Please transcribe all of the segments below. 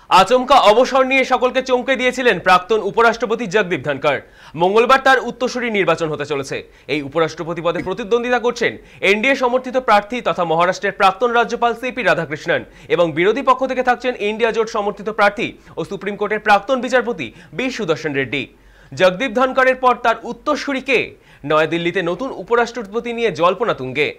আচমকা অবসর নিয়ে সকলকে চমকে দিয়েছিলেন প্রাক্তন উপরাষ্ট্রপতি জগদীপ ধনখড়। মঙ্গলবার তার উত্তরসূরি নির্বাচন হতে চলেছে। এই উপরাষ্ট্রপতি পদে প্রতিদ্বন্দ্বিতা করছেন এনডিএ সমর্থিত প্রার্থী তথা মহারাষ্ট্রের প্রাক্তন রাজ্যপাল সিপি রাধাকৃষ্ণন এবং বিরোধী পক্ষ থেকে থাকছেন ইন্ডিয়া জোট সমর্থিত প্রার্থী ও সুপ্রিম কোর্টের প্রাক্তন বিচারপতি বি সুদর্শন রেড্ডি। জগদীপ ধনখড়ের পর তার উত্তরসূরি কে? নয়াদিল্লিতে নতুন উপরাষ্ট্রপতি নিয়ে জল্পনা তুঙ্গে।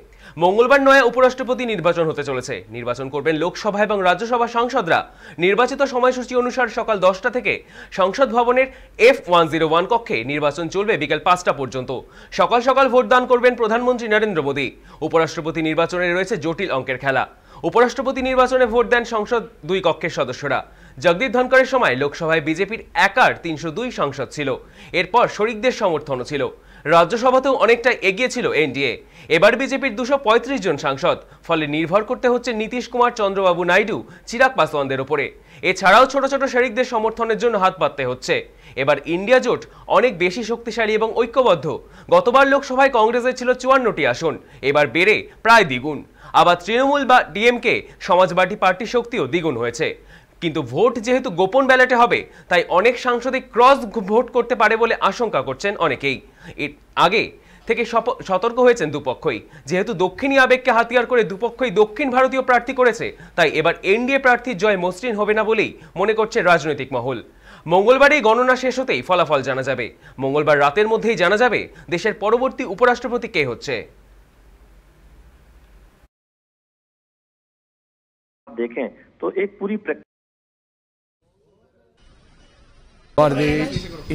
মঙ্গলবার নয়া উপরাষ্ট্রপতি নির্বাচন হতে চলেছে। নির্বাচন করবেন লোকসভা এবং রাজ্যসভা সাংসদরা। নির্বাচিত সময়সূচি অনুসার সকাল 10টা থেকে সংসদ ভবনের F101 কক্ষে নির্বাচন চলবে বিকেল 5টা পর্যন্ত। সকাল সকাল ভোটদান করবেন প্রধানমন্ত্রী নরেন্দ্র মোদী। উপরাষ্ট্রপতি নির্বাচনে রয়েছে জটিল অঙ্কের খেলা। উপরাষ্ট্রপতি নির্বাচনে ভোট দেন সংসদ 2 কক্ষের সদস্যরা। জগদীপ ধনখড়ের সময় লোকসভায় বিজেপির একার 302 সাংসদ ছিল। এরপর শরিকদের সমর্থনও ছিল। রাজ্যসভাতেও অনেকটা এগিয়ে ছিল এনডিএ। এবার বিজেপির 235 জন সাংসদ, ফলে নির্ভর করতে হচ্ছে নীতিশ কুমার, চন্দ্রবাবু নাইডু, চিরাগ পাসওয়ানদের উপরে। এছাড়াও ছোট ছোট শরিকদের সমর্থনের জন্য হাত পাততে হচ্ছে। এবার ইন্ডিয়া জোট অনেক বেশি শক্তিশালী এবং ঐক্যবদ্ধ। গতবার লোকসভায় কংগ্রেসের ছিল 54টি আসন, এবার বেড়ে প্রায় দ্বিগুণ। আবার তৃণমূল বা ডিএমকে, সমাজবাদী পার্টির শক্তিও দ্বিগুণ হয়েছে। কিন্তু ভোট যেহেতু গোপন ব্যালটে হবে, তাই অনেক সাংসদই ক্রস ভোট করতে পারে বলে আশঙ্কা করছেন অনেকেই। এর আগে থেকে সতর্ক হয়েছেন দুপক্ষই। যেহেতু দক্ষিণী আবেগকে হাতিয়ার করে দুপক্ষই দক্ষিণ ভারতীয় প্রার্থী করেছে, তাই এবার এনডিএ প্রার্থীর জয় মসৃণ হবে না বলেই মনে করছে রাজনৈতিক মহল। মঙ্গলবারই গণনা শেষ হতেই ফলাফল জানা যাবে। মঙ্গলবার রাতের মধ্যেই জানা যাবে দেশের পরবর্তী উপরাষ্ট্রপতি কে হচ্ছে। देखें तो एक पूरी